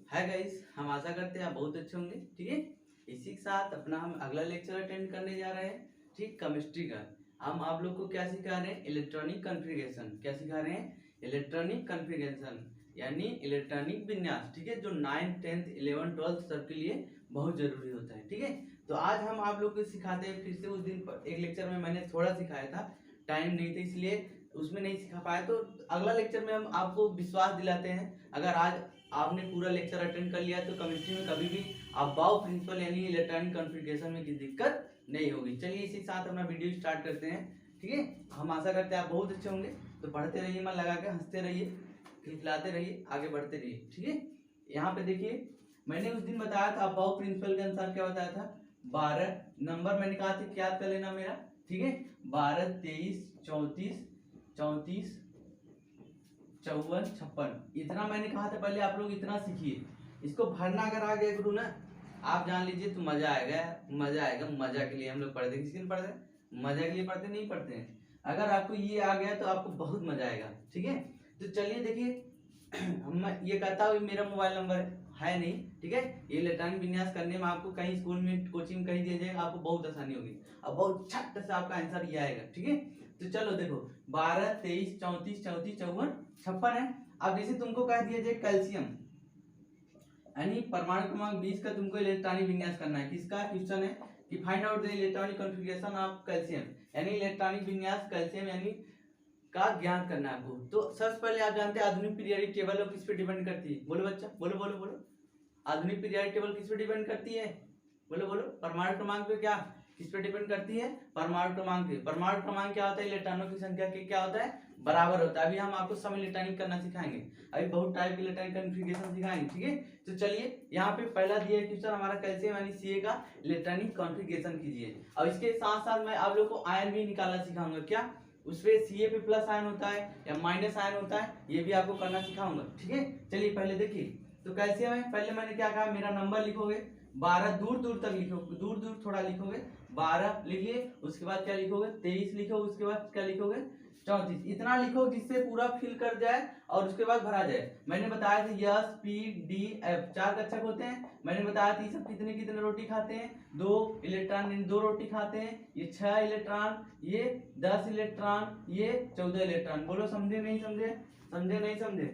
Hi guys, हम आशा करते हैं आप बहुत अच्छे होंगे। ठीक है, इसी के साथ अपना हम अगला लेक्चर अटेंड करने जा रहे हैं। ठीक, केमिस्ट्री का हम आप लोग को क्या सिखा रहे हैं? Electronic configuration. क्या सिखा रहे हैं? इलेक्ट्रॉनिक कॉन्फ़िगरेशन यानी इलेक्ट्रॉनिक विन्यास। ठीक है, जो 9th 10th 11th 12th सबके लिए बहुत जरूरी होता है। ठीक है, तो आज हम आप लोग को सिखाते हैं फिर से। उस दिन एक लेक्चर में मैंने थोड़ा सिखाया था, टाइम नहीं था इसलिए उसमें नहीं सिखा पाया। तो अगला लेक्चर में हम आपको विश्वास दिलाते हैं, अगर आज आपने पूरा लेक्चर अटेंड कर लिया तो केमिस्ट्री में कभी भी अबाव प्रिंसिपल यानी इलेक्ट्रॉनिक कॉन्फ़िगरेशन में किसी दिक्कत नहीं होगी। चलिए इसी के साथ अपना वीडियो स्टार्ट करते हैं। ठीक है, हम आशा करते हैं आप बहुत अच्छे होंगे। तो पढ़ते रहिए, मन लगा के हंसते रहिए, खिलखिलाते रहिए, आगे बढ़ते रहिए। ठीक है, यहाँ पे देखिए मैंने उस दिन बताया था अबाव प्रिंसिपल के अनुसार। क्या बताया था? 12 नंबर मैंने कहा था क्या कर लेना मेरा। ठीक है, 12 23 34 34 54 56 इतना मैंने कहा था। पहले आप लोग इतना सीखिए, इसको भरना अगर आ गया गुरु ना, आप जान लीजिए तो मजा आएगा। मजा आएगा, मजा के लिए हम लोग पढ़ते हैं। किसके लिए पढ़ते हैं? मजा के लिए पढ़ते नहीं पढ़ते हैं। अगर आपको ये आ गया तो आपको बहुत मजा आएगा। ठीक है, तो चलिए देखिए मैं ये कहता हूँ मेरा मोबाइल नंबर है नहीं। ठीक है, ये इलेक्ट्रॉनिक विन्यास करने में आपको कहीं स्कूल में कोचिंग कहीं दिया जाएगा, आपको बहुत आसानी होगी और बहुत छट से आपका आंसर ये आएगा। ठीक है, तो चलो देखो 12 23 34 34 54 56 है। अब जैसे तुमको कह दिया जाए कैल्शियम यानी परमाणु क्रमांक 20 का तुमको इलेक्ट्रॉनिक विन्यास करना है। किसका क्वेश्चन है कि find out the electronic configuration of calcium यानी इलेक्ट्रॉनिक विन्यास कैल्शियम यानी का ज्ञान करना है आपको। तो सबसे पहले आप जानते हैं आधुनिक पीरियोडिक टेबल किस पे डिपेंड करती है? बोलो बच्चा, बोलो बोलो बोलो। आधुनिक पीरियोडिक टेबल किस पे डिपेंड करती है? बोलो बोलो। परमाणु क्रमांक पे। क्या किस पे डिपेंड करती है? परमाणु क्रमांक पे। परमाणु क्रमांक क्या होता है? इलेक्ट्रॉनों की संख्या के क्या होता है? बराबर होता है। अभी हम आपको सम इलेक्ट्रॉनिक करना सिखाएंगे, अभी बहुत टाइप के इलेक्ट्रॉनिक कॉन्फ़िगरेशन सिखाएंगे। ठीक है, तो चलिए यहाँ पे पहला दिया है क्वेश्चन हमारा कैल्शियम यानी Ca का इलेक्ट्रॉनिक कॉन्फ़िगरेशन कीजिए। और इसके साथ साथ मैं आप लोग को आयन भी निकालना सिखाऊंगा। क्या उसपे Ca पे प्लस आयन होता है या माइनस आयन होता है, ये भी आपको करना सिखाऊंगा। ठीक है, चलिए पहले देखिए तो कैल्शियम है। पहले मैंने क्या कहा, मेरा नंबर लिखोगे 12 दूर दूर तक लिखोगे, दूर दूर थोड़ा लिखोगे। 12 लिखिए, उसके बाद क्या लिखोगे? 23 लिखोगे, उसके बाद क्या लिखोगे? 34 इतना लिखो जिससे पूरा फिल कर जाए और उसके बाद भरा जाए। मैंने बताया था यस पी डी एफ 4 कक्षक होते हैं। मैंने बताया था ये सब कितने कितने रोटी खाते हैं? 2 इलेक्ट्रॉन, 2 रोटी खाते हैं। ये 6 इलेक्ट्रॉन, ये 10 इलेक्ट्रॉन, ये 14 इलेक्ट्रॉन। बोलो समझे नहीं समझे? समझे नहीं समझे?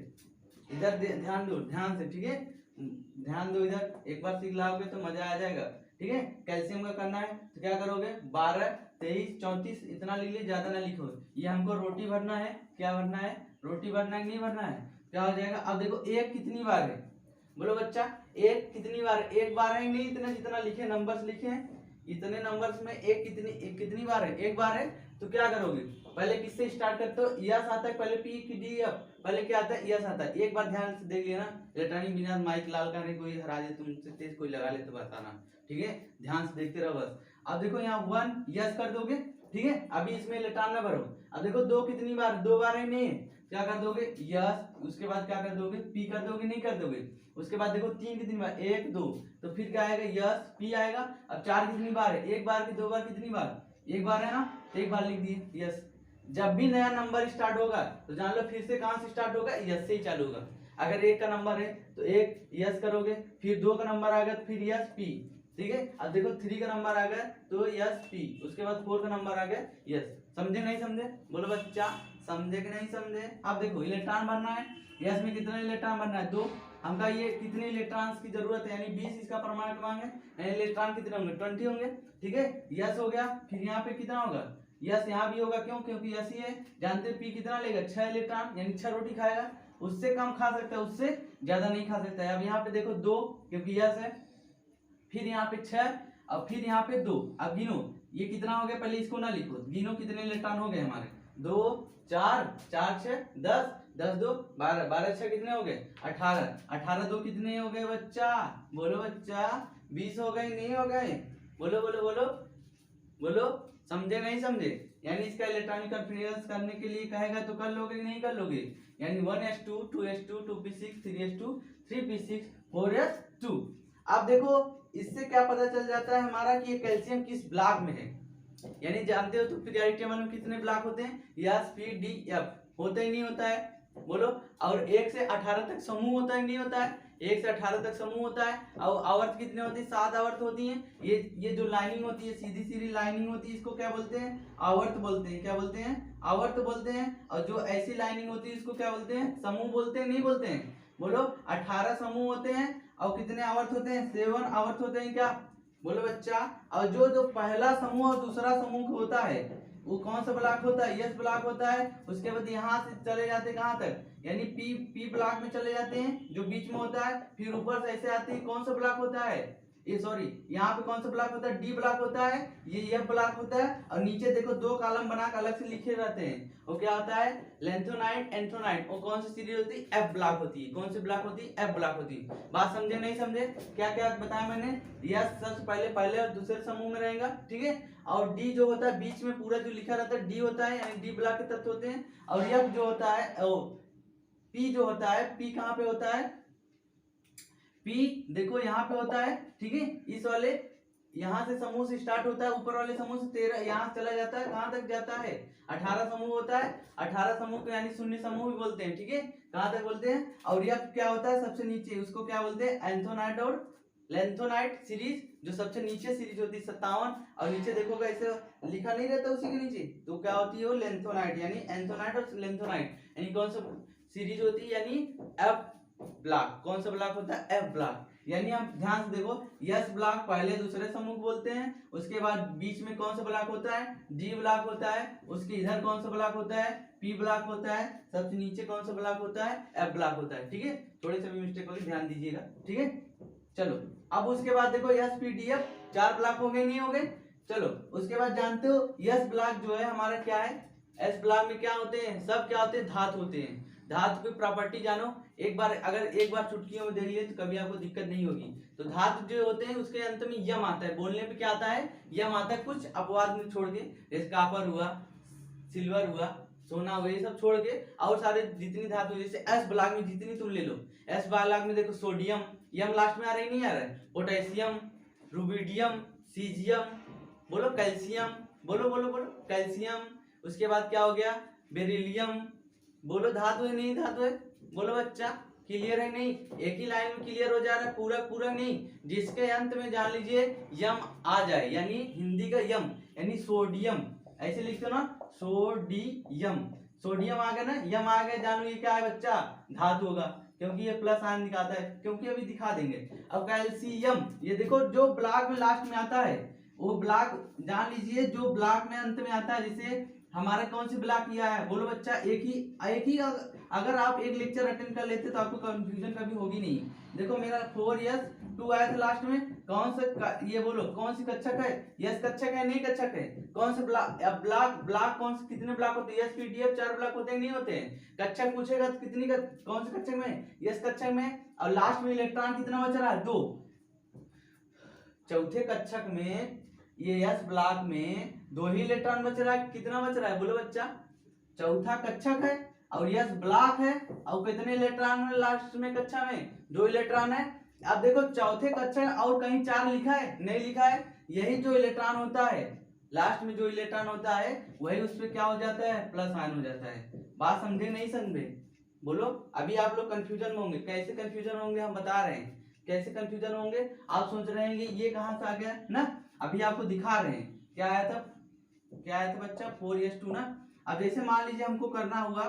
इधर ध्यान दो, ध्यान से। ठीक है, ध्यान दो इधर, एक बार सीख लाओगे तो मजा आ जाएगा। ठीक है, कैल्शियम का करना है तो क्या करोगे? 12 23 34 इतना लिख लिए, ज्यादा ना लिखो। ये हमको रोटी भरना है। क्या भरना है? रोटी भरना है कि नहीं भरना है? क्या हो जाएगा? अब देखो एक कितनी बार है? बोलो बच्चा, एक कितनी बार? एक बार है नहीं, इतना जितना लिखे नंबर्स लिखे हैं इतने नंबर्स में एक कितनी बार है? एक बार है। तो क्या करोगे? पहले किससे स्टार्ट करते हो? यस आता है पहले, पी की डी एफ पहले क्या आता है? यस आता है। एक बार ध्यान से देख लेना, इलेक्ट्रॉनिक विन्यास माइक लाल करने कोई हरा दे तुमसे तेज कोई लगा ले तो बताना। ठीक है, ध्यान से देखते रहो बस। अब देखो यहाँ 1 यस कर दोगे। ठीक है, अभी इसमें इलेक्ट्रॉन ना भरो। अब देखो 2 कितनी बार? 2 बार है नहीं है। क्या कर दोगे? यस, उसके बाद क्या कर दोगे? पी कर दोगे नहीं कर दोगे? उसके बाद देखो 3 कितनी बार? 1 2, तो फिर क्या आएगा? यस पी आएगा। अब 4 कितनी बार है? एक बार की, 2 बार, कितनी बार? एक बार है ना, एक बार लिख दिए यस। जब भी नया नंबर स्टार्ट होगा तो जान लो फिर से कहां से स्टार्ट होगा? यस से ही चालू होगा। अगर 1 का नंबर है तो 1 यस करोगे, फिर 2 का नंबर आ गया तो फिर यस पी। ठीक है, अब देखो 3 का नंबर आ गया तो यस पी, उसके बाद 4 का नंबर आ गया यस। समझे नहीं समझे? बोलो बच्चा, समझे कि नहीं समझे? अब देखो इलेक्ट्रॉन भरना है। यस में कितना इलेक्ट्रॉन भरना है? 2। हमका ये कितने इलेक्ट्रॉन्स की जरूरत है यानी 20 इसका परमाणु क्रमांक है, यानी इलेक्ट्रॉन कितने होंगे? 20 होंगे। ठीक है, यस हो गया। फिर यहाँ पे कितना होगा? यस यहाँ भी होगा, क्यों? क्योंकि यस ही है। जानते हैं पी कितना लेगा? 6 इलेक्ट्रॉन यानी 6 रोटी खाएगा। उससे कम खा सकता है, उससे ज्यादा नहीं खा सकता है। अब यहाँ पे देखो 2 क्योंकि यस है, फिर यहाँ पे 6 और फिर यहाँ पे 2। अब गिनो ये कितना हो गया, पहले इसको ना लिखो, गिनो कितने इलेक्ट्रॉन हो गए हमारे? 2 4 4 6 10 10 2 12 12 6 कितने हो गए? 18 18 2 कितने हो गए बच्चा? बोलो बच्चा, 20 हो गए नहीं हो गए? बोलो बोलो बोलो बोलो, समझे नहीं समझे? यानी इसका इलेक्ट्रॉनिक कॉन्फ़िगरेशन करने के लिए कहेगा तो कर लोगे कि नहीं कर लोगे? यानी 1s2 2s2 2p6 3s2 3p6 4s2। अब देखो इससे क्या पता चल जाता है हमारा कि ये कैल्शियम किस ब्लॉक में है। यानी जानते हो तो पीरियोडिक टेबल में कितने ब्लॉक होते हैं? यस पी डी एफ होता ही नहीं होता है। बोलो। और 1 से 18 तक समूह होता है नहीं होता है? 1 से 18 तक समूह होता है। और आवर्त कितने होती है? 7 आवर्त होती हैं। ये जो लाइनिंग होती है, सीधी सीधी लाइनिंग होती है, इसको क्या बोलते हैं? आवर्त बोलते हैं। क्या बोलते हैं? आवर्त बोलते हैं। और जो ऐसी लाइनिंग होती है इसको क्या बोलते हैं? समूह बोलते हैं नहीं बोलते हैं? बोलो। 18 समूह होते हैं और कितने आवर्त होते हैं? 7 आवर्त होते हैं। क्या बोलो बच्चा? और जो जो पहला समूह और दूसरा समूह होता है वो कौन सा ब्लॉक होता है? यस ब्लॉक होता है। उसके बाद यहाँ से चले जाते हैं कहाँ तक? यानी पी ब्लॉक में चले जाते हैं जो बीच में होता है। फिर ऊपर से ऐसे आते हैं, कौन सा ब्लॉक होता है? ये सॉरी, यहाँ पे कौन सा ब्लॉक होता है? डी ब्लॉक होता है। ये एफ ब्लॉक होता है। और नीचे देखो 2 कॉलम बना के अलग से लिखे रहते हैं। वो क्या होता है? लेंथोनाइट, एंथोनाइट। वो कौन सी सीरीज होती है? एफ ब्लॉक होती है। कौन सी ब्लॉक होती है? एफ ब्लॉक होती है। बात समझे नहीं समझे? क्या क्या बताया मैंने? यस सबसे पहले और दूसरे समूह में रहेगा, ठीक है। और डी जो होता है बीच में पूरा जो लिखा रहता है डी होता है, यानी डी ब्लॉक के तत्व होते हैं। और एफ जो होता है, पी जो होता है, पी कहाँ पे होता है? पी देखो यहाँ पे होता है, ठीक है। इस वाले यहाँ से समूह से स्टार्ट होता है, ऊपर वाले समूह से 13 यहाँ चला जाता है, कहाँ तक जाता है? 18 समूह होता है। 18 समूह को यानी शून्य समूह भी बोलते हैं, ठीक है। कहाँ तक बोलते हैं? और यह क्या होता है? सबसे नीचे, उसको क्या बोलते हैं? एंथोनाइट और लेंथोनाइट सीरीज। जो सबसे नीचे सीरीज होती है 57, और नीचे देखोगे ऐसे लिखा नहीं रहता उसी के नीचे, तो क्या होती है वो? लेंथोनाइट। यानी एंथोनाइट और लेंथोनाइट यानी कौन सा सीरीज होती है? यानी एफ ब्लॉक। कौन सा ब्लॉक होता है? F block. यानी आप ध्यान से देखो, यस ब्लॉक पहले दूसरे समूह बोलते हैं। उसके बाद बीच में कौन सा ब्लॉक होता है? डी ब्लॉक होता है। उसके इधर कौन सा ब्लॉक होता है? पी ब्लॉक होता है। सबसे नीचे कौन सा ब्लॉक होता है? एफ ब्लॉक होता है, ठीक है। थोड़े से भी मिस्टेक होगी, ध्यान दीजिएगा, ठीक है। चलो अब उसके बाद देखो yes P D F 4 block हो गए नहीं हो गए? चलो उसके बाद जानते हो यस ब्लॉक जो है हमारा क्या है? एस ब्लॉक में क्या होते हैं? सब क्या होते हैं? धातु होते हैं। धातु की प्रॉपर्टी जानो। एक बार चुटकियों में देख लिए तो कभी आपको दिक्कत नहीं होगी। तो धातु जो होते हैं उसके अंत में यम आता है। बोलने पे क्या आता है? यम आता है, कुछ अपवाद में छोड़ के, जैसे कॉपर हुआ, सिल्वर हुआ, सोना हुआ, ये सब छोड़ के और सारे जितनी धातु, जैसे एस ब्लॉक में जितनी तुम ले लो। एस ब्लॉक में देखो सोडियम, यम लास्ट में आ रहा है नहीं आ रहा है? पोटेशियम, रुबिडियम, सीजियम, बोलो कैल्शियम, बोलो बोलो बोलो कैल्शियम। उसके बाद क्या हो गया? बेरिलियम। बोलो धातु है नहीं धातु है? बोलो बच्चा, क्लियर है नहीं? एक ही लाइन में क्लियर हो जा रहा है, पूरा पूरा नहीं। जिसके अंत में जान लीजिए यम आ जाए, यानी हिंदी का यम यानी सोडियम, ऐसे लिखते हो ना, सोडियम। सोडियम आ गया ना, यम आ गया, जानो ये क्या है बच्चा? धातु होगा, क्योंकि ये प्लस आयन दिखाता है, क्योंकि अभी दिखा देंगे। अब कैल्शियम, ये देखो जो ब्लॉक में लास्ट में आता है वो ब्लॉक जान लीजिए, जो ब्लॉक में अंत में आता है। जैसे हमारा कौन सी ब्लॉक किया है? बोलो बच्चा, एक ही अगर आप एक लेक्चर अटेंड कर लेते तो आपको कंफ्यूजन कभी होगी नहीं। देखो मेरा 4 यस 2 आया था लास्ट में, कौन सा ये बोलो कौन सी कक्षक है? यस कक्षक है नहीं कक्षक है? कौन से ब्लॉक कौन से कितने ब्लॉक होते हैं? यस पीडीएफ 4 ब्लॉक होते हैं नहीं होते हैं? कक्षक पूछेगा तो कितनी कौन से कक्षक में? यस कक्षक में। और लास्ट में इलेक्ट्रॉन कितना बच रहा है? 2। चौथे कक्षक में ये यस ब्लॉक में 2 ही इलेक्ट्रॉन बच रहा है। कितना बच रहा है? बोलो बच्चा, चौथा कक्षक है और यस ब्लॉक है, और कितने इलेक्ट्रॉन है लास्ट में कक्षा में? 2 इलेक्ट्रॉन है। अब देखो चौथे कक्षक और कहीं 4 लिखा है? नहीं लिखा है। यही जो इलेक्ट्रॉन होता है लास्ट में, जो इलेक्ट्रॉन होता है वही उस पर क्या हो जाता है? प्लस आयन हो जाता है। बात समझे नहीं समझे? बोलो। अभी आप लोग कंफ्यूजन में होंगे, कैसे कंफ्यूजन होंगे हम बता रहे हैं, कैसे कंफ्यूजन होंगे। आप सोच रहे हैं ये कहां से आ गया ना, अभी आपको दिखा रहे हैं। क्या आया था? क्या आया था बच्चा? 4s2 ना। अब जैसे मान लीजिए हमको करना होगा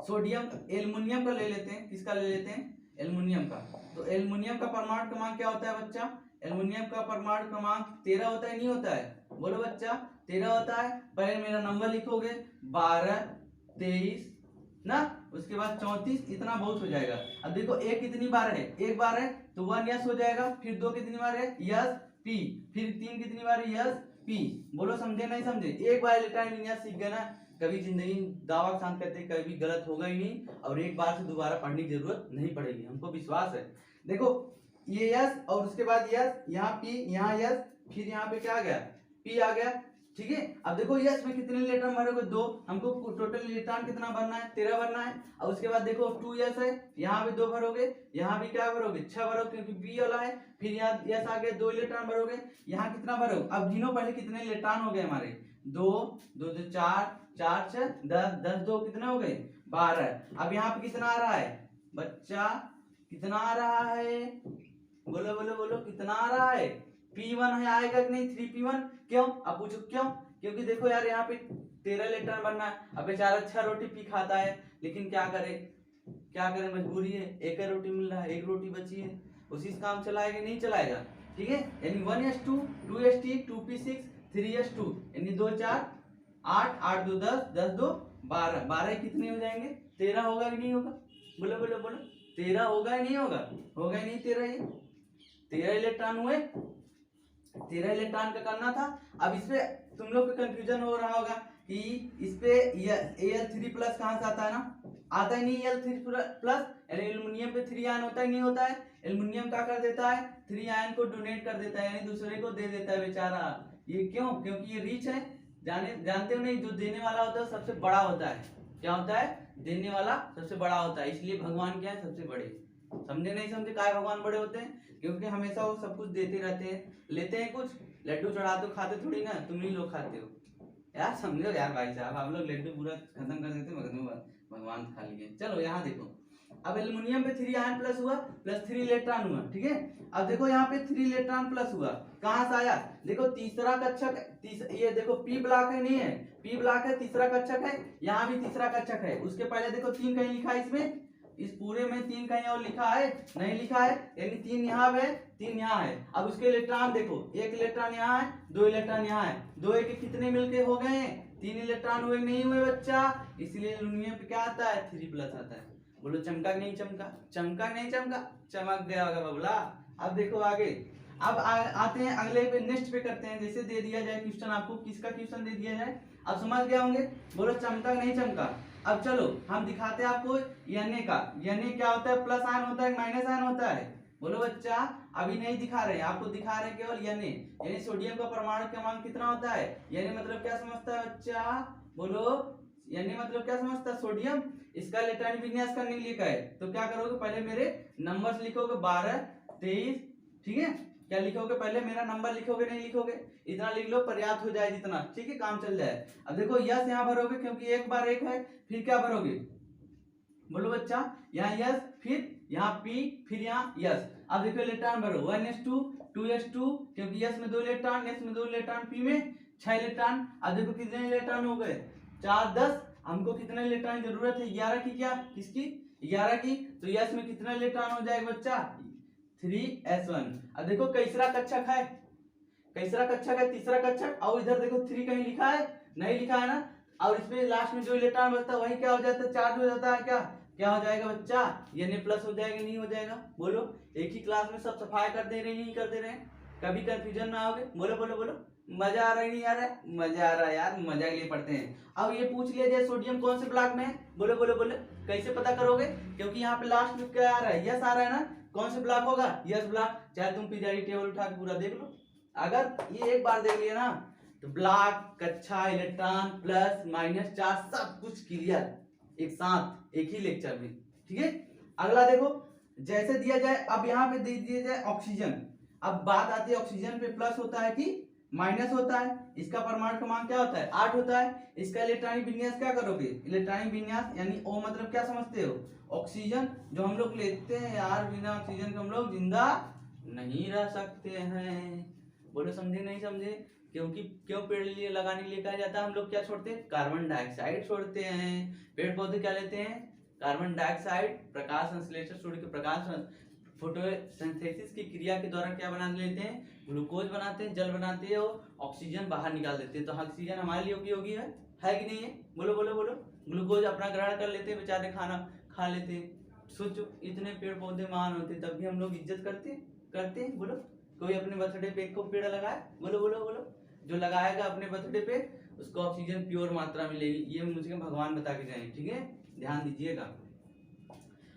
सोडियम, एल्युमिनियम का ले लेते हैं। किसका ले लेते हैं? एल्युमिनियम का। तो एल्युमिनियम का परमाणु क्रमांक क्या होता है बच्चा? एल्युमिनियम का परमाणु क्रमांक 13 होता है नहीं होता है? बोलो बच्चा, 13 होता है। पहले मेरा नंबर लिखोगे 12 23 ना, उसके बाद 34, इतना बहुत हो जाएगा। अब देखो एक कितनी बार है? एक बार है तो 1 यस हो जाएगा। फिर 2 कितनी बार है? Yes P. फिर 3 कितनी बार है? Yes P. बोलो समझे नहीं समझे? एक बार इलेक्ट्रॉन विन्यास सीख गए ना, कभी जिंदगी दावा शांत करते कभी गलत होगा ही नहीं, और एक बार से दोबारा पढ़ने की जरूरत नहीं पड़ेगी, हमको विश्वास है। देखो ये यस और उसके बाद यस, यहाँ पी, यहाँ यस, फिर यहाँ पे क्या आ गया? पी आ गया, ठीक है। अब देखो यस में कितने इलेक्ट्रॉन भरोगे? 2। हमको टोटल इलेक्ट्रॉन कितना भरना है? 13 भरना है। और उसके बाद देखो 2 यस है, यहाँ भी 2 भरोगे, यहाँ भी क्या भरोगे? 6 भरोगे, क्योंकि बी वाला है। फिर यहाँ यस आ गया, 2 इलेक्ट्रॉन भरोगे, यहाँ कितना भरोगे? अब गिनो पहले कितने इलेक्ट्रॉन हो गए हमारे? 2 2 4 4 6 10 10 2 कितने हो गए? 12। अब यहाँ पे कितना आ रहा है बच्चा, कितना आ रहा है, बोलो बोलो बोलो, कितना आ रहा है, P1 है, आएगा कि नहीं 3P1। क्यों, अब पूछो क्यों, क्योंकि देखो यार यहाँ पे 13 इलेक्ट्रॉन बनना है। अब बेचारा 6 रोटी पी खाता है, लेकिन क्या करे, क्या करे, मजबूरी है, एक ही रोटी मिल रहा है, एक रोटी बची है, उसी से काम चलाएगा नहीं चलाएगा, ठीक है। यानी 1s2 2s3 2p6 3s2 यानी 2 4 8 8 2 10 10 2 12 12 कितने हो जाएंगे, 13 होगा कि नहीं होगा, बोलो बोलो बोलो, 13 होगा या नहीं होगा, होगा ही नहीं 13, ये 13 इलेक्ट्रॉन हुए, 13 इलेक्ट्रॉन का करना था। अब इसपे तुम लोग को कंफ्यूजन हो रहा होगा कि इस पे Al3 प्लस कहां से आता है ना, आता ही नहीं Al3 प्लस, एल्युमिनियम पे 3 आयन होता ही नहीं होता है, एल्युमिनियम क्या कर देता है 3 आयन को डोनेट कर देता है, यानी दूसरे को दे देता है बेचारा। ये क्यों, क्योंकि ये रिच है, जानते हो नहीं, जो देने वाला होता है सबसे बड़ा होता है, क्या होता है, देने वाला सबसे बड़ा होता है, इसलिए भगवान क्या है सबसे बड़े, समझे नहीं समझे, काय भगवान बड़े होते हैं, क्योंकि हमेशा वो सब कुछ देते रहते हैं, लेते हैं कुछ, लड्डू चढ़ाते हो खाते थोड़ी ना, तुम ही लोग खाते हो यार, समझो यार भाई साहब, आप लोग लड्डू पूरा खत्म कर देते, मगर भगवान खा लिए। चलो यहाँ देखो, अब एल्युमिनियम पे 3 आयन प्लस हुआ, प्लस 3 इलेक्ट्रॉन हुआ, ठीक है। अब देखो यहाँ पे 3 इलेक्ट्रॉन प्लस हुआ, कहां से आया, देखो तीसरा कक्षक, ये देखो पी ब्लॉक है, नहीं है, पी ब्लॉक है, तीसरा कक्षक है, यहाँ भी तीसरा कक्षक है, उसके पहले देखो 3 कहीं लिखा है, इसमें इस पूरे में 3 कहीं और लिखा है, नहीं लिखा है, यानी 3 यहाँ है 3 यहाँ है। अब उसके इलेक्ट्रॉन देखो, एक इलेक्ट्रॉन यहाँ है, 2 इलेक्ट्रॉन यहाँ है, 2 एक कितने मिलके हो गए, 3 इलेक्ट्रॉन हुए नहीं हुए बच्चा, इसलिए एल्युमिनियम पे क्या आता है 3 प्लस आता है, बोलो चमका नहीं चमका, चमका नहीं चमका, चमक गया होगा बबला। अब देखो आगे, अब आते हैं अगले पे, नेक्स्ट पे करते हैं, जैसे दे दिया जाए क्वेश्चन आपको, किसका क्वेश्चन दे दिया जाए, अब समझ गए होंगे, बोलो चमका नहीं चमका। अब चलो हम दिखाते हैं आपको Na का, Na क्या होता है, प्लस आयन होता है माइनस आयन होता है, बोलो बच्चा, अभी नहीं दिखा रहे हैं आपको, दिखा रहे हैं केवल Na, यानी सोडियम का परमाणु क्रमांक कितना होता है, Na मतलब क्या समझता है बच्चा, बोलो Na मतलब क्या समझता है, सोडियम, इसका इलेक्ट्रॉनिक विन्यास करने के लिए का है, तो क्या करोगे, पहले मेरे नंबर्स लिखोगे 12 23, ठीक है, क्या लिखोगे, पहले मेरा नंबर लिखोगे, नहीं लिखोगे, इतना लिख लो, पर्याप्त हो जाए जितना, ठीक है, काम चल जाए। अब देखो यस यहाँ भरोगे, क्योंकि एक बार एक है, फिर क्या भरोगे, बोलो बच्चा, यहाँ यस, फिर यहाँ पी, फिर यहाँ यस। अब देखो इलेक्ट्रॉन भरो, 1s2 2s2, क्योंकि यस में 2 इलेक्ट्रॉन, यस में 2 इलेक्ट्रॉन, पी में 6 इलेक्ट्रॉन। अब देखो कितने इलेक्ट्रॉन हो गए, 4 10, हमको कितने इलेक्ट्रॉन की जरूरत है, 11 की, क्या किसकी, 11 की, तो यस में कितना इलेक्ट्रॉन हो जाएगा बच्चा 3s1। अब देखो कैसरा कक्षक है, कैसरा कक्षक है, तीसरा कक्षक, और इधर देखो 3 कहीं लिखा है, नहीं लिखा है ना, और इसमें लास्ट में जो इलेक्ट्रॉन बचता है वही क्या हो जाता है, चार्ज हो जाता है, क्या हो जाएगा बच्चा, Na प्लस हो जाएगा, नहीं हो जाएगा, बोलो, एक ही क्लास में सब सफाई कर दे रहे हैं, नहीं कर दे रहे हैं, कभी कंफ्यूजन ना आओगे, बोलो बोलो बोलो, मजा आ रहा है नहीं आ रहा है, मजा आ रहा है यार, मजा के लिए पढ़ते हैं। अब ये पूछ लिया जाए सोडियम कौन से ब्लॉक में है, बोलो बोलो बोलो, कैसे पता करोगे, क्योंकि यहाँ पे लास्ट में क्या आ रहा है, यस आ रहा है ना, कौन से ब्लॉक होगा, यस ब्लॉक, चाहे तुम पीरियोडिक टेबल उठा के पूरा देख लो, अगर ये एक बार देख लिया ना, तो ब्लॉक, कक्षा, इलेक्ट्रॉन, प्लस माइनस चार्ज, सब कुछ क्लियर एक साथ एक ही लेक्चर में, ठीक है। अगला देखो, जैसे दिया जाए, अब यहाँ पे दे दिया जाए ऑक्सीजन, अब बात आती है ऑक्सीजन पे प्लस होता है कि माइनस होता है, इसका परमाणु क्रमांक क्या होता है 8 होता है, इसका इलेक्ट्रॉनिक विन्यास क्या करोगे, इलेक्ट्रॉनिक विन्यास यानी O मतलब क्या समझते हो, ऑक्सीजन जो हम लोग लेते हैं यार, बिना ऑक्सीजन के हम लोग जिंदा नहीं रह सकते हैं, बोलो समझे नहीं समझे, क्योंकि क्यों पेड़ लिए लगाने के लिए कहा जाता है, हम लोग क्या छोड़ते हैं, कार्बन डाइऑक्साइड छोड़ते हैं, पेड़ पौधे क्या लेते हैं, कार्बन डाइऑक्साइड, प्रकाश संश्लेषण छोड़ के प्रकाश फोटोसिंथेसिस की क्रिया के द्वारा क्या बना लेते हैं, ग्लूकोज बनाते हैं, जल बनाते हैं, और ऑक्सीजन बाहर निकाल देते हैं, तो ऑक्सीजन हमारे लिए उपयोगी है कि नहीं है, बोलो बोलो बोलो, ग्लूकोज अपना ग्रहण कर लेते हैं बेचारे, खाना खा लेते हैं, सोचो इतने पेड़ पौधे महान होते तब भी हम लोग इज्जत करते हैं, बोलो, कोई अपने बर्थडे पे एक पेड़ लगाए, बोलो बोलो बोलो, जो लगाएगा अपने बर्थडे पे उसको ऑक्सीजन प्योर मात्रा मिलेगी, ये मुझे भगवान बता के जाए, ठीक है, ध्यान दीजिएगा।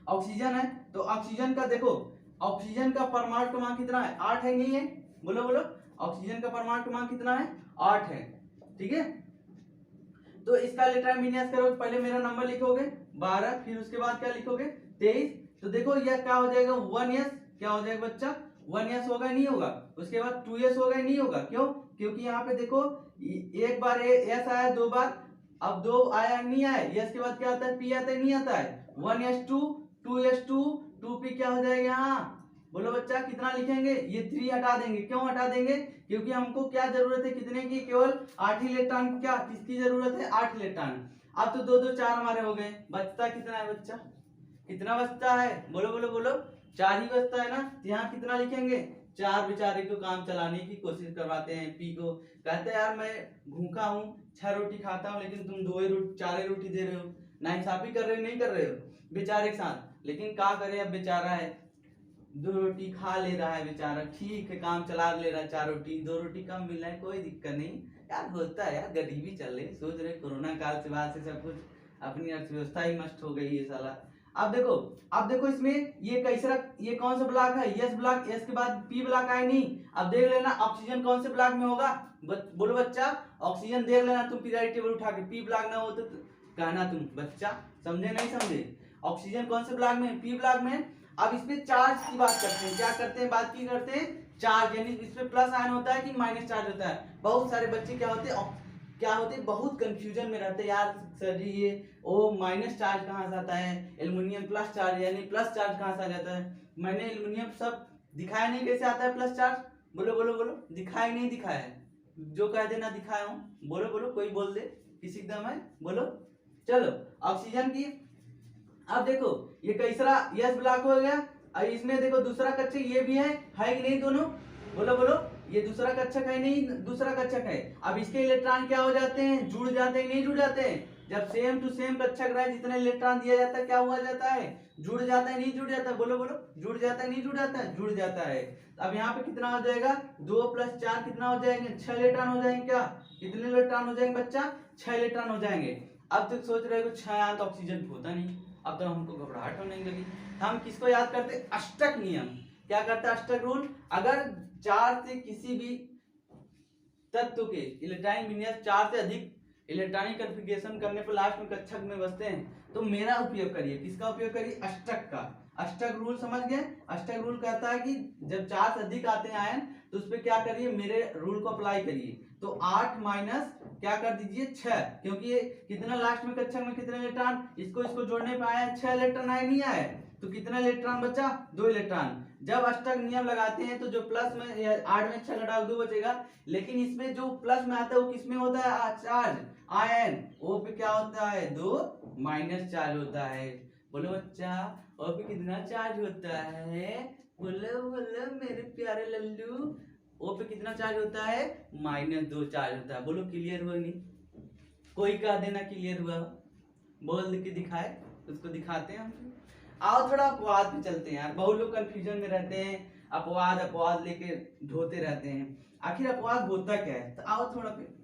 ऑक्सीजन है, तो ऑक्सीजन का देखो, ऑक्सीजन का परमाणु क्रमांक कितना है, 8 है, नहीं है, बोलो बोलो, ऑक्सीजन का परमाणु क्रमांक कितना है, 8 है, ठीक है। तो इसका इलेक्ट्रॉन विन्यास करोगे, पहले मेरा नंबर लिखोगे 12, फिर उसके बाद क्या लिखोगे 23, तो देखो यह क्या हो जाएगा 1s, क्या हो जाएगा बच्चा 1s होगा नहीं होगा, उसके बाद 2s होगा नहीं होगा, क्यों, क्योंकि यहाँ पे देखो एक बार s आया, 2 बार अब 2 आया नहीं आया, यस के बाद क्या आता है, पी आता है नहीं आता है, 1s2 2s2 2p क्या हो जाएगा यहाँ, बोलो बच्चा कितना लिखेंगे, ये 3 हटा देंगे, क्यों हटा देंगे, क्योंकि हमको क्या जरूरत है, कितने की, केवल 8 इलेक्ट्रॉन की, क्या किसकी जरूरत है, 8 इलेक्ट्रॉन। अब तो 2 2 4 हमारे हो गए, बचता कितना है बच्चा, कितना बचता है, बोलो बोलो बोलो, 4 ही बचता है ना, तो यहाँ कितना लिखेंगे, 4 बेचारे को काम चलाने की कोशिश करवाते हैं, पी को कहते हैं यार मैं भूखा हूँ 6 रोटी खाता हूँ, लेकिन तुम 2 ही रोटी 4 ही रोटी दे रहे हो, नाइंसाफी कर रहे हो, नहीं कर रहे हो बेचारे के साथ, लेकिन क्या करे, अब बेचारा है 2 रोटी खा ले रहा है बेचारा, ठीक है काम चला ले रहा है, 4 रोटी 2 रोटी कम मिल रहा है, कोई दिक्कत नहीं यार, होता है यार, गरीबी चल रही, सोच रहे कोरोना काल से बाद से सब कुछ अपनी अर्थव्यवस्था ही नष्ट हो गई है साला। अब देखो इसमें ये कैसा, ये कौन सा ब्लॉक है, यस ब्लॉक, यस के बाद पी ब्लॉक आया नहीं, अब देख लेना ऑक्सीजन कौन से ब्लॉक में होगा, बोलो बच्चा, ऑक्सीजन देख लेना तुम पीरियोडिक टेबल उठा के, पी ब्लॉक ना हो तो कहना तुम बच्चा, समझे नहीं समझे, ऑक्सीजन कौन से ब्लॉक में, पी ब्लॉक में। अब इसमें चार्ज की बात करते हैं, क्या करते हैं, बात की करते हैं चार्ज, यानी इसमें प्लस आयन होता है कि माइनस चार्ज होता है, बहुत सारे बच्चे क्या होते बहुत कंफ्यूजन में रहते हैं यार, सर जी ये ओ माइनस चार्ज कहाँ से आता है, एल्युमिनियम प्लस चार्ज यानी प्लस चार्ज कहाँ से आ जाता है, मैंने एल्युमिनियम सब दिखाया नहीं कैसे आता है प्लस चार्ज, बोलो बोलो बोलो, दिखाया नहीं दिखाया है, जो कह देना दिखाया हूँ, बोलो बोलो, कोई बोल दे किसी एकदम है, बोलो चलो ऑक्सीजन की। अब देखो ये कैसरा यस ब्लॉक हो गया, और इसमें देखो दूसरा कक्षक ये भी है कि नहीं दोनों, बोलो बोलो, ये दूसरा कक्षक है नहीं, दूसरा कक्षक है, अब इसके इलेक्ट्रॉन क्या हो जाते हैं, जुड़ जाते हैं नहीं जुड़ जाते हैं, जब सेम टू सेम कक्षक रहे जितने इलेक्ट्रॉन दिया जाता है क्या हुआ जाता है, जुड़ जाता है नहीं जुड़ जाता है, बोलो बोलो, जुड़ जाता है नहीं जुड़ जाता है, जुड़ जाता है। अब यहाँ पे कितना हो जाएगा, 2 + 4 कितना हो जाएंगे, 6 इलेक्ट्रॉन हो जाएंगे, क्या कितने इलेक्ट्रॉन हो जाएंगे बच्चा, 6 इलेक्ट्रॉन हो जाएंगे। अब तक सोच रहे हो 6 आयन तो ऑक्सीजन होता नहीं, अब तो हमको घबराहट होने लगी, हम किसको याद करते, अष्टक नियम, क्या करता है अष्टक रूल, अगर 4 से किसी भी तत्व के इलेक्ट्रॉनिक विन्यास 4 से अधिक इलेक्ट्रॉनिक कॉन्फ़िगरेशन करने पर लास्ट में कक्षक में बसते हैं, तो मेरा उपयोग करिए, किसका उपयोग करिए, अष्टक का, अष्टक रूल समझ गए, अष्टक रूल कहता है कि जब 4 से अधिक आते हैं आयन तो उस पर क्या करिए, मेरे रूल को अप्लाई करिए, तो 8 माइनस क्या कर दीजिए 6, क्योंकि ये कितना लास्ट में कक्षक में कितने इलेक्ट्रॉन, इसको जोड़ने पे आया 6 इलेक्ट्रॉन आए नहीं आए, तो कितना इलेक्ट्रॉन बचा, 2 इलेक्ट्रॉन। जब अष्टक नियम लगाते हैं तो जो प्लस में 8 में 6 घटाओ 2 बचेगा, लेकिन इसमें जो प्लस में आता है वो किसमें होता है, चार्ज आयन, ओ पे क्या होता है 2 माइनस चार्ज होता है, बोलो बच्चा ओ पे कितना चार्ज होता है, बोलो बोलो मेरे प्यारे लल्लू, ओ पे कितना चार्ज होता है, -2 चार्ज होता है, बोलो क्लियर हुआ नहीं, कोई कह देना क्लियर हुआ, बोल के दिखाए, उसको दिखाते हैं हम। आओ थोड़ा अपवाद पे चलते हैं यार, बहुत लोग कंफ्यूजन में रहते हैं, अपवाद अपवाद लेके ढोते रहते हैं, आखिर अपवाद होता क्या है, तो आओ थोड़ा पे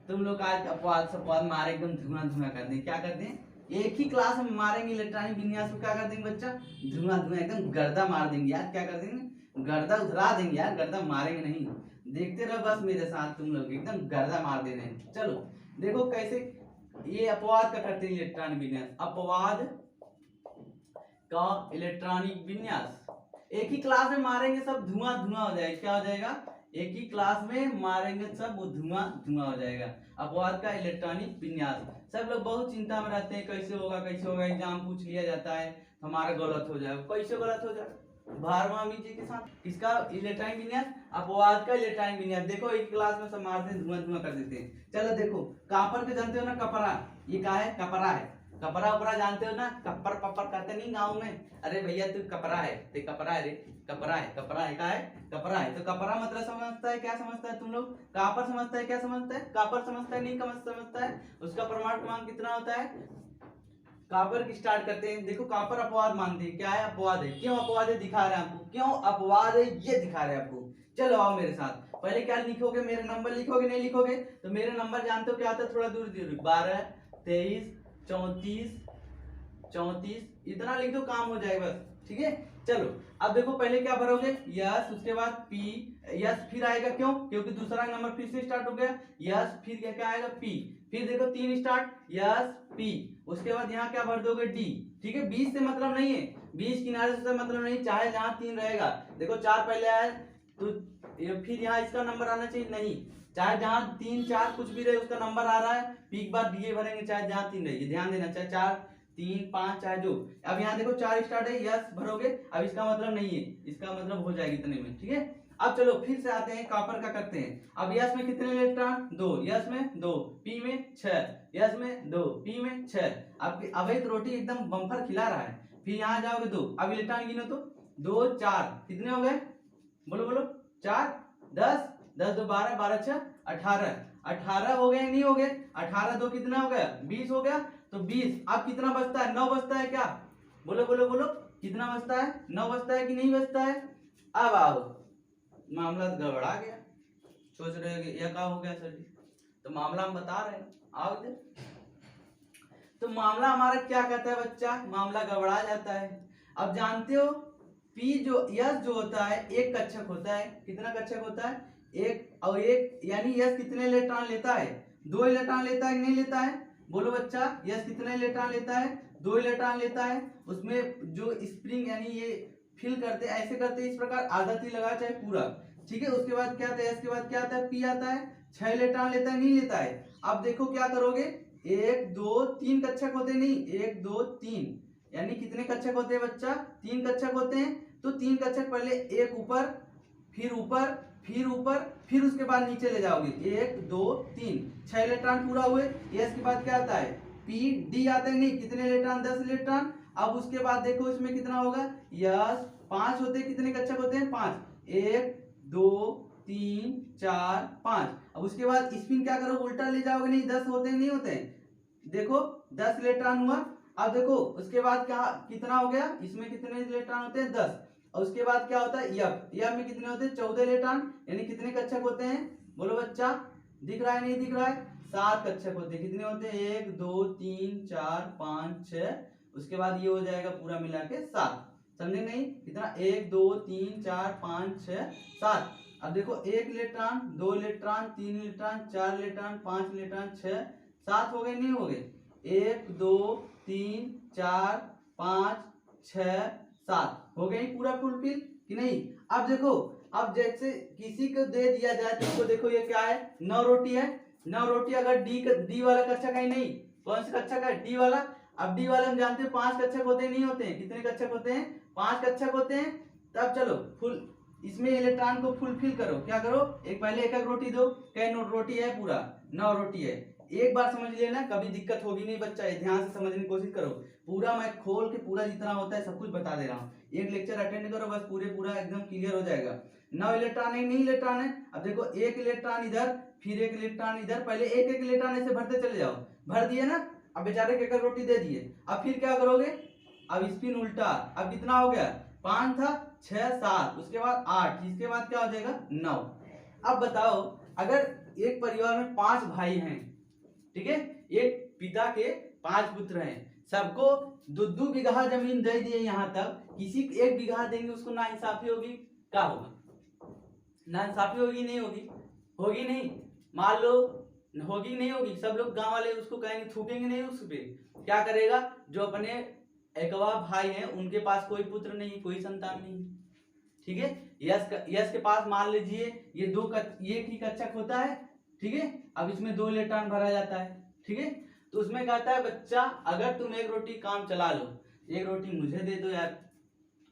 तुम लोग आज अपवाद मारे एकदम धुआं धुआं कर दें, क्या करते हैं एक ही क्लास में मारेंगे इलेक्ट्रॉनिक विन्यास को, क्या कर देंगे बच्चा, धुआं धुआं एकदम गर्दा मार देंगे यार, क्या कर देंगे गर्दा उतरा देंगे यार, गर्दा मारेंगे नहीं, देखते रहो बस मेरे साथ, तुम लोग एकदम गर्दा मार दे रहे हैं। चलो देखो कैसे ये अपवाद का करते हैं इलेक्ट्रॉनिक विन्यास, अपवाद का इलेक्ट्रॉनिक विन्यास, एक ही क्लास में मारेंगे सब धुआं धुआं हो जाएगा, क्या हो जाएगा, एक ही क्लास में मारेंगे सब वो धुआं धुआं हो जाएगा, अपवाद का इलेक्ट्रॉनिक विन्यास। सब लोग बहुत चिंता में रहते हैं कैसे होगा कैसे होगा, एग्जाम पूछ लिया जाता है हमारा गलत हो जाएगा, कैसे गलत हो जाएगा, भारवामी जी के साथ किसका इलेक्ट्रॉनिक विन्यास, अपवाद का इलेक्ट्रॉनिक विन्यास, देखो एक क्लास में सब मारते हैं धुआं धुआं कर देते हैं। चलो देखो कापर के जानते हो ना, कपड़ा, ये क्या है, कपड़ा है, कपड़ा उपरा जानते हो ना, कप्पर पप्पर कहते नहीं गाँव में, अरे भैया तू कपड़ा है, ते कपड़ा है रे, कपड़ा है, कपड़ा है, क्या है, कपड़ा है, तो कपड़ा मतलब समझता है, क्या समझता है तुम लोग, कापर समझता है, क्या समझता है, कापर समझता है नहीं समझता है, उसका परमाणु क्रमांक कितना होता है, कापर की स्टार्ट करते हैं, देखो कापर अपवाद मानते हैं, क्या है अपवाद है, क्यों अपवाद है दिखा रहे हैं आपको, क्यों अपवाद है ये दिखा रहे हैं आपको। चलो आओ मेरे साथ, पहले क्या लिखोगे, मेरे नंबर लिखोगे, नहीं लिखोगे तो मेरे नंबर जानते हो क्या आता है, थोड़ा दूर दूर, 12 23 34 34 इतना लिख दो काम हो जाएगा बस, ठीक है। चलो अब देखो पहले क्या भरोगे, यस, उसके बाद पी, यस फिर आएगा, क्यों, क्योंकि दूसरा नंबर फिर से स्टार्ट हो गया, यस फिर क्या आएगा पी, फिर देखो 3 स्टार्ट, यस पी, उसके बाद यहाँ क्या भर दोगे डी, ठीक है, 20 से मतलब नहीं है, 20 किनारे से मतलब नहीं, चाहे जहाँ 3 रहेगा, देखो 4 पहले आया तो फिर यहाँ इसका नंबर आना चाहिए नहीं, चाहे जहाँ 3 4 कुछ भी रहे उसका नंबर आ रहा है, पी के बाद डी भरेंगे, चाहे जहाँ 3 रहे, ये ध्यान देना, चाहे 4 3 5 चाहे जो। अब यहाँ देखो 4 स्टार्ट है, यस भरोगे, अब इसका मतलब नहीं है, इसका मतलब हो जाएगी इतने में, ठीक है। अब चलो फिर से आते हैं, कॉपर का करते हैं। अब यस में कितने इलेक्ट्रॉन, 2, यस में 2, पी में 6, यस में 2, पी में 6। अब एक रोटी एकदम बम्पर खिला रहा है, फिर यहाँ जाओगे 2, अब इलेक्ट्रॉन गिनो तो 2 4 कितने हो गए, बोलो बोलो, 4 10 10 2 12 12 6 18 18 हो गए नहीं हो गए, 18 2 कितना हो गया, 20 हो गया। तो 20, अब कितना बचता है, 9 बचता है क्या, बोलो बोलो बोलो, कितना बचता है, 9 बचता है कि नहीं बचता है। अब आओ, मामला तो गड़बड़ा गया, सोच रहे हो कि यह क्या हो गया सर जी, तो मामला हम बता रहे हैं, आओ इधर। तो मामला हमारा क्या कहता है बच्चा, मामला गड़बड़ा जाता है। अब जानते हो पी जो यस जो होता है एक कक्षक होता है, कितना कक्षक होता है, एक, और एक यानी यस कितने इलेक्ट्रॉन लेता है, 2 इलेक्ट्रॉन लेता है कि नहीं लेता है, बोलो बच्चा, यस कितने इलेक्ट्रॉन लेता है, 2 इलेक्ट्रॉन लेता है। उसमें जो स्प्रिंग यानी ये फिल करते हैं, ऐसे करते हैं इस प्रकार, आधा तीर लगा चाहे पूरा, ठीक है। उसके बाद क्या आता है, इसके बाद क्या आता है, पी आता है, 6 इलेक्ट्रॉन लेता है नहीं लेता है। अब देखो क्या करोगे, 1 2 3 कक्षक होते नहीं, 1 2 3 यानी कितने कक्षक होते हैं बच्चा, 3 कक्षक होते हैं। तो 3 कक्षक पहले एक ऊपर, फिर ऊपर, फिर ऊपर, फिर उसके बाद नीचे ले जाओगे, 1 2 3 6 इलेक्ट्रॉन पूरा हुए। इसके बाद क्या आता है, पी डी आता है नहीं, कितने इलेक्ट्रॉन, 10 इलेक्ट्रॉन। अब उसके बाद देखो इसमें कितना होगा, यस 5 होते, कितने कक्षक होते हैं, 5, 1 2 3 4 5। अब उसके बाद स्पिन क्या करो, उल्टा ले जाओगे नहीं, 10 होते नहीं होते, देखो 10 इलेक्ट्रॉन हुआ। अब देखो उसके बाद क्या कितना हो गया, इसमें कितने इलेक्ट्रॉन होते हैं, 10। और उसके बाद क्या होता है, यफ में कितने होते हैं, 14 इलेक्ट्रॉन, यानी कितने कक्षक होते हैं, बोलो बच्चा, दिख रहा है नहीं दिख रहा है, 7 कक्षक होते हैं। कितने होते हैं, 1 2 3 4 5 6, उसके बाद ये हो जाएगा पूरा मिला के 7, समझे नहीं, कितना, 1 2 3 4 5 6 7। अब देखो 1 electron, 2 electron, 3 electron, 4 electron, 5 electron, 6 7 हो गए नहीं हो गए, 1 2 3 4 5 6 7 हो गई पूरा फुलफिल कि नहीं। अब देखो, अब जैसे किसी को दे दिया जाए तो इसको देखो ये क्या है, 9 रोटी है, 9 रोटी, अगर डी वाला कक्षक है नहीं, कौन सा कक्षक है, डी वाला। अब डी वाले हम जानते हैं 5 कक्षक होते हैं नहीं होते हैं, कितने कक्षक होते हैं, 5 कक्षक होते हैं। तब चलो फुल इसमें इलेक्ट्रॉन को फुलफिल करो, क्या करो, एक पहले एक एक रोटी दो, कई रोटी है, पूरा 9 रोटी है। एक बार समझ लेना, कभी दिक्कत होगी नहीं बच्चा, ध्यान से समझने की कोशिश करो, पूरा मैं खोल के पूरा जितना होता है सब कुछ बता दे रहा हूँ। एक लेक्चर अटेंड करो बस, पूरा एकदम क्लियर हो जाएगा। 9 इलेक्ट्रॉन है नहीं इलेक्ट्रॉन है। अब देखो 1 इलेक्ट्रॉन इधर, फिर 1 इलेक्ट्रॉन इधर, पहले एक एक इलेक्ट्रॉन ऐसे भरते चले जाओ, भर दिए ना, अब बेचारे एक रोटी दे दिए। अब फिर क्या करोगे, अब स्पिन उल्टा, अब कितना हो गया, 5 था, 6 7, उसके बाद 8, इसके बाद क्या हो जाएगा 9। अब बताओ, अगर एक परिवार में 5 भाई हैं, ठीक है, एक पिता के 5 पुत्र हैं, सबको 2-2 बीघा जमीन दे दिए, यहाँ तक किसी 1 बीघा देंगे उसको नाइंसाफी होगी, क्या होगा, नाइंसाफी होगी नहीं होगी, होगी नहीं, मान लो होगी नहीं होगी, सब लोग गांव वाले उसको कहेंगे, थूकेंगे नहीं उस पे। क्या करेगा, जो अपने एकवा भाई हैं उनके पास कोई पुत्र नहीं, कोई संतान नहीं, ठीक है। यश के पास मान लीजिए ये ये एक ही कक्षक होता है, ठीक है। अब इसमें 2 इलेक्ट्रॉन भरा जाता है, ठीक है। तो उसमें कहता है बच्चा, अगर तुम 1 रोटी काम चला लो, 1 रोटी मुझे दे दो यार,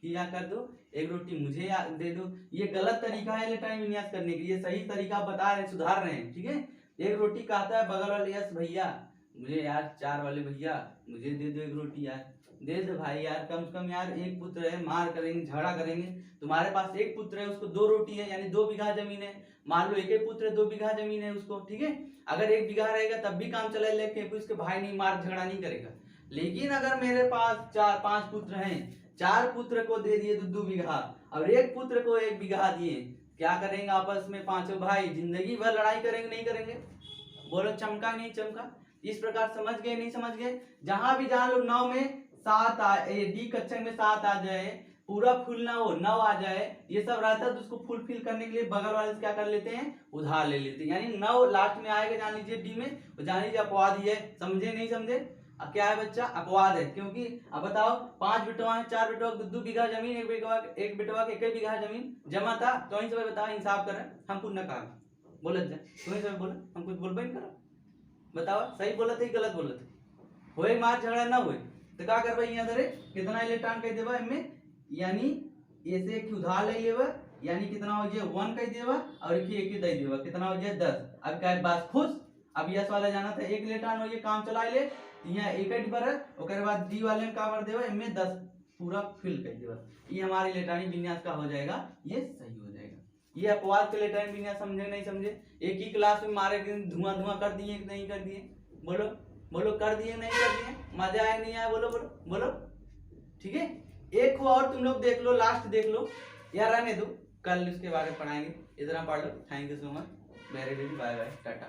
क्या कर दो, 1 रोटी मुझे दे दो। ये गलत तरीका है इलेक्ट्रॉन विन्यास करने की, ये सही तरीका बता रहे हैं, सुधार रहे हैं, ठीक है। 1 रोटी कहता है बगल वाले, यस भैया मुझे यार, 4 वाले भैया मुझे दे दो 1 रोटी यार, दे दो भाई यार, कम से कम यार, एक पुत्र है, मार करेंगे, झगड़ा करेंगे, तुम्हारे पास एक पुत्र है, उसको 2 रोटी है, यानी 2 बीघा जमीन है, मान लो एक पुत्र है, 2 बीघा जमीन है उसको, ठीक है। अगर 1 बीघा रहेगा तब भी काम चला लेके उसके भाई नहीं, मार झगड़ा नहीं करेगा। लेकिन अगर मेरे पास 4-5 पुत्र हैं, 4 पुत्र को दे दिए 2 बीघा और 1 पुत्र को 1 बीघा दिए, क्या करेंगे आपस में पांचों भाई, जिंदगी भर लड़ाई करेंगे नहीं करेंगे, बोलो चमका नहीं चमका। इस प्रकार समझ गए नहीं समझ गए। जहां भी जान लो 9 में 7 डी कक्षक में 7 आ जाए, पूरा फुल ना हो 9 आ जाए, ये सब रहता है, तो उसको फुलफिल करने के लिए बगल वाले से क्या कर लेते हैं, उधार ले लेते हैं, यानी 9 लास्ट में आएगा, जान लीजिए डी में, तो जान लीजिए अपवाद ही है, समझे नहीं समझे। अब क्या है बच्चा, अपवाद है, क्योंकि अब बताओ 5 बेटवा है, 4 बेटवा 2 बीघा जमीन, एक बेटवा के 1 बीघा जमीन जमा था, तो वहीं से बताओ इंसाफ करें, हम पुण्य काम, बोलत जा, तुम्हें सब बोला, हम कुछ बोलबे नहीं करो। बताओ सही बोलत है गलत बोलत है? होए मार झगड़ा ना होए तो का करबे यहाँ धरे कितना इलेक्ट्रॉन कह देबा इनमें, यानी ऐसे एक उधार ले लेबा, यानी कितना हो जाए 1 कह देबा और एक दे देबा, कितना हो जाए 10। अब क्या बात खुश, अब यस वाला जाना था एक इलेक्ट्रॉन हो ये काम चला ले, यहाँ एक डिबर है, ओकर बाद डी वाले में का कर देबा इनमें 10 पूरा फिल कर देबा, ये हमारे इलेक्ट्रॉनिक विन्यास का हो जाएगा, ये सही हो जाएगा। ये अपवाद के इलेक्ट्रॉनिक विन्यास समझे नहीं समझे? एक ही क्लास में मारे धुआं धुआं कर दिए कि नहीं कर दिए? बोलो बोलो, कर दिए नहीं कर दिए? मजा आया नहीं आया? बोलो बोलो बोलो। ठीक है, एक को और तुम लोग देख लो, लास्ट देख लो या रहने दो, कल इसके बारे में पढ़ाएंगे, इतना पढ़ लो। Thank you so much, very very, bye bye, Tata.